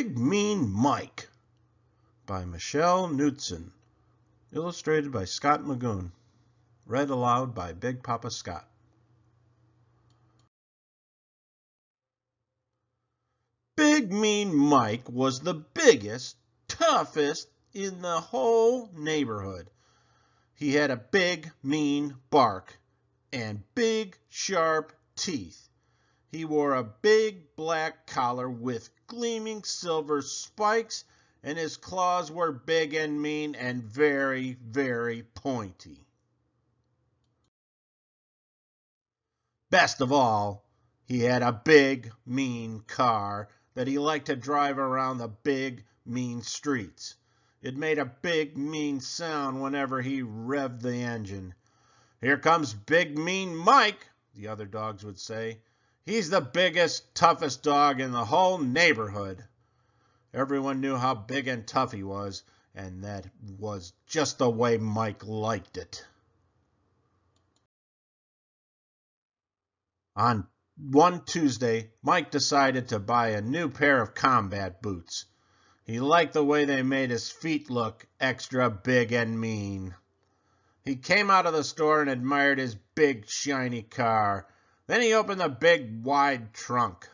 Big Mean Mike by Michelle Knudsen. Illustrated by Scott Magoon. Read aloud by Big Papa Scott. Big Mean Mike was the biggest, toughest in the whole neighborhood. He had a big, mean bark and big, sharp teeth. He wore a big black collar with gleaming silver spikes, and his claws were big and mean and very, very pointy. Best of all, he had a big, mean car that he liked to drive around the big, mean streets. It made a big, mean sound whenever he revved the engine. "Here comes Big Mean Mike," the other dogs would say. "He's the biggest, toughest dog in the whole neighborhood." Everyone knew how big and tough he was, and that was just the way Mike liked it. On one Tuesday, Mike decided to buy a new pair of combat boots. He liked the way they made his feet look extra big and mean. He came out of the store and admired his big, shiny car. Then he opened the big, wide trunk.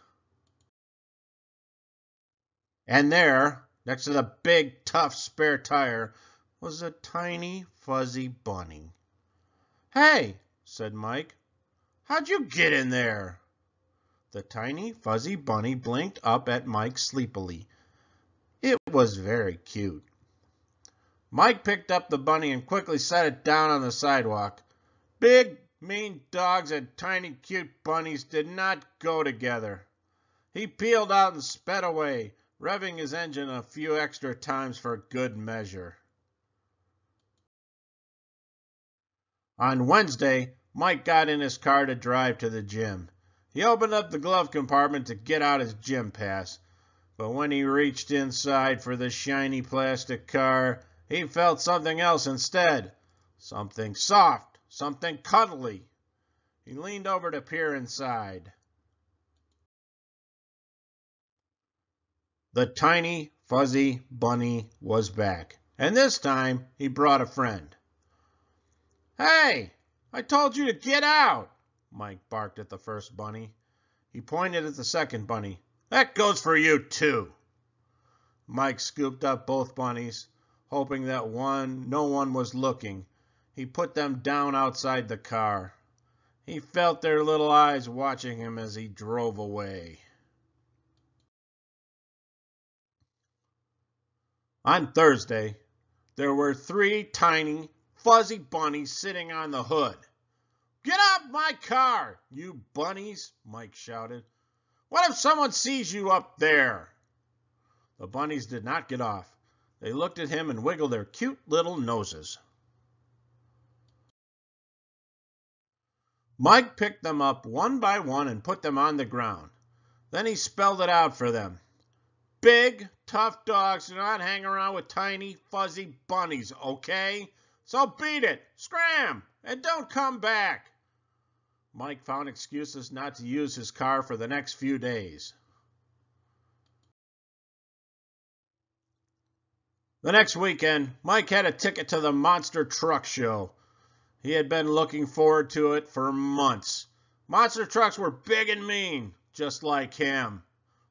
And there, next to the big, tough spare tire, was a tiny, fuzzy bunny. "Hey," said Mike, "how'd you get in there?" The tiny, fuzzy bunny blinked up at Mike sleepily. It was very cute. Mike picked up the bunny and quickly set it down on the sidewalk. Big, mean dogs and tiny, cute bunnies did not go together. He peeled out and sped away, revving his engine a few extra times for good measure. On Wednesday, Mike got in his car to drive to the gym. He opened up the glove compartment to get out his gym pass, but when he reached inside for the shiny plastic car, he felt something else instead. Something soft, something cuddly. He leaned over to peer inside. The tiny, fuzzy bunny was back, and this time he brought a friend. "Hey, I told you to get out," Mike barked at the first bunny. He pointed at the second bunny. "That goes for you, too." Mike scooped up both bunnies, hoping that no one was looking. He put them down outside the car. He felt their little eyes watching him as he drove away. On Thursday, there were 3 tiny, fuzzy bunnies sitting on the hood. "Get off my car, you bunnies," Mike shouted. "What if someone sees you up there?" The bunnies did not get off. They looked at him and wiggled their cute little noses. Mike picked them up one by one and put them on the ground. Then he spelled it out for them. "Big, tough dogs do not hang around with tiny, fuzzy bunnies, okay? So beat it, scram, and don't come back." Mike found excuses not to use his car for the next few days. The next weekend, Mike had a ticket to the Monster Truck Show. He had been looking forward to it for months. Monster trucks were big and mean, just like him.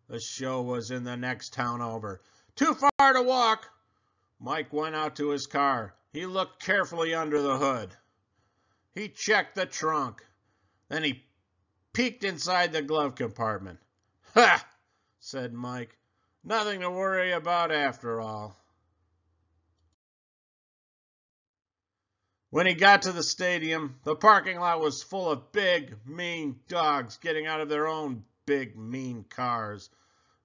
The show was in the next town over. Too far to walk. Mike went out to his car. He looked carefully under the hood. He checked the trunk. Then he peeked inside the glove compartment. "Ha!" said Mike. "Nothing to worry about after all." When he got to the stadium, the parking lot was full of big, mean dogs getting out of their own big, mean cars.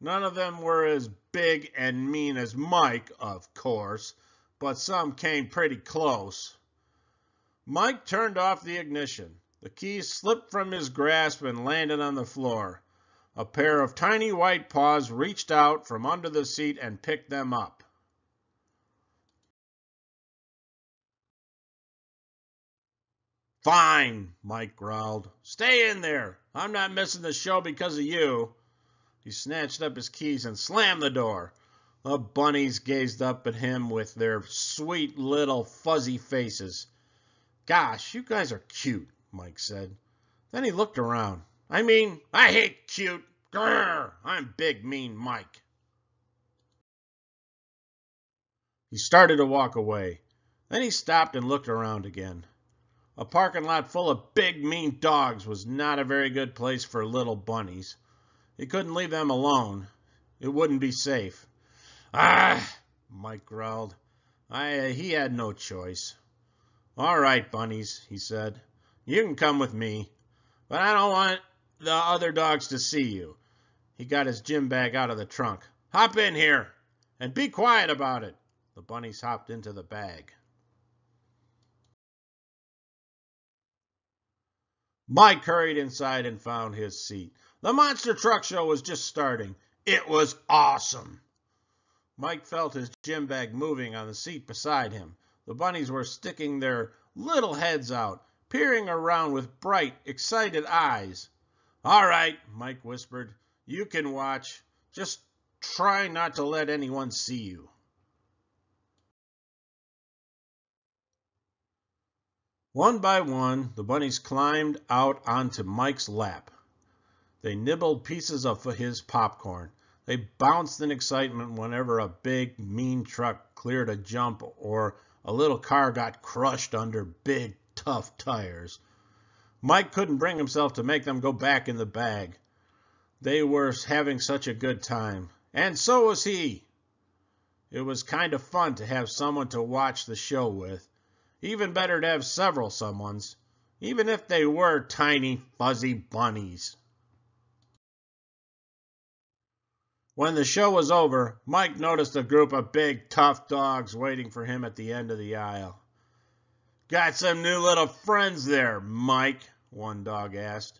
None of them were as big and mean as Mike, of course, but some came pretty close. Mike turned off the ignition. The keys slipped from his grasp and landed on the floor. A pair of tiny white paws reached out from under the seat and picked them up. "Fine," Mike growled. "Stay in there. I'm not missing the show because of you." He snatched up his keys and slammed the door. The bunnies gazed up at him with their sweet little fuzzy faces. "Gosh, you guys are cute," Mike said. Then he looked around. I hate cute. Grrr, I'm Big Mean Mike." He started to walk away. Then he stopped and looked around again. A parking lot full of big, mean dogs was not a very good place for little bunnies. He couldn't leave them alone. It wouldn't be safe. "Ah," Mike growled. He had no choice. "All right, bunnies," he said. "You can come with me, but I don't want the other dogs to see you." He got his gym bag out of the trunk. "Hop in here, and be quiet about it." The bunnies hopped into the bag. Mike hurried inside and found his seat. The monster truck show was just starting. It was awesome. Mike felt his gym bag moving on the seat beside him. The bunnies were sticking their little heads out, peering around with bright, excited eyes. "All right," Mike whispered. "You can watch. Just try not to let anyone see you." One by one, the bunnies climbed out onto Mike's lap. They nibbled pieces of his popcorn. They bounced in excitement whenever a big, mean truck cleared a jump or a little car got crushed under big, tough tires. Mike couldn't bring himself to make them go back in the bag. They were having such a good time, and so was he. It was kind of fun to have someone to watch the show with. Even better to have several someones, even if they were tiny, fuzzy bunnies. When the show was over, Mike noticed a group of big, tough dogs waiting for him at the end of the aisle. "Got some new little friends there, Mike?" one dog asked.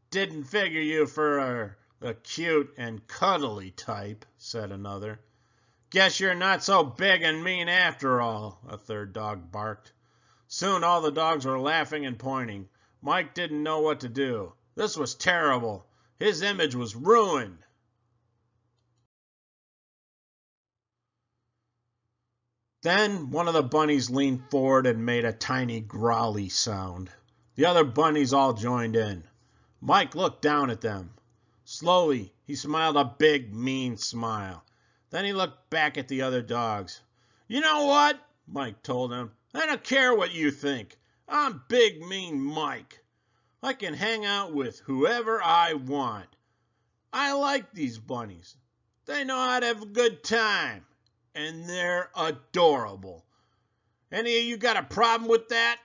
"Didn't figure you for a cute and cuddly type," said another. "Guess you're not so big and mean after all," a third dog barked. Soon all the dogs were laughing and pointing. Mike didn't know what to do. This was terrible. His image was ruined. Then one of the bunnies leaned forward and made a tiny growly sound. The other bunnies all joined in. Mike looked down at them. Slowly, he smiled a big, mean smile. Then he looked back at the other dogs. "You know what?" Mike told them. "I don't care what you think. I'm Big Mean Mike. I can hang out with whoever I want. I like these bunnies. They know how to have a good time. And they're adorable. Any of you got a problem with that?"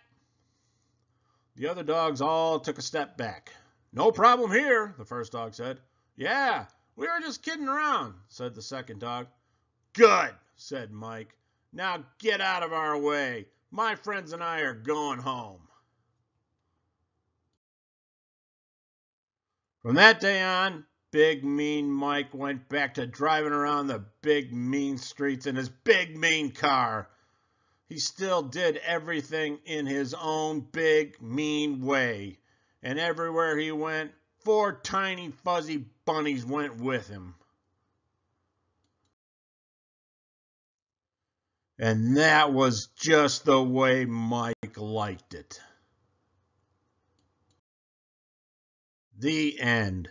The other dogs all took a step back. "No problem here," the first dog said. "Yeah, we were just kidding around," said the second dog. "Good," said Mike. "Now get out of our way. My friends and I are going home." From that day on, Big Mean Mike went back to driving around the big mean streets in his big mean car. He still did everything in his own big mean way. And everywhere he went, 4 tiny fuzzy bunnies went with him. And that was just the way Mike liked it. The end.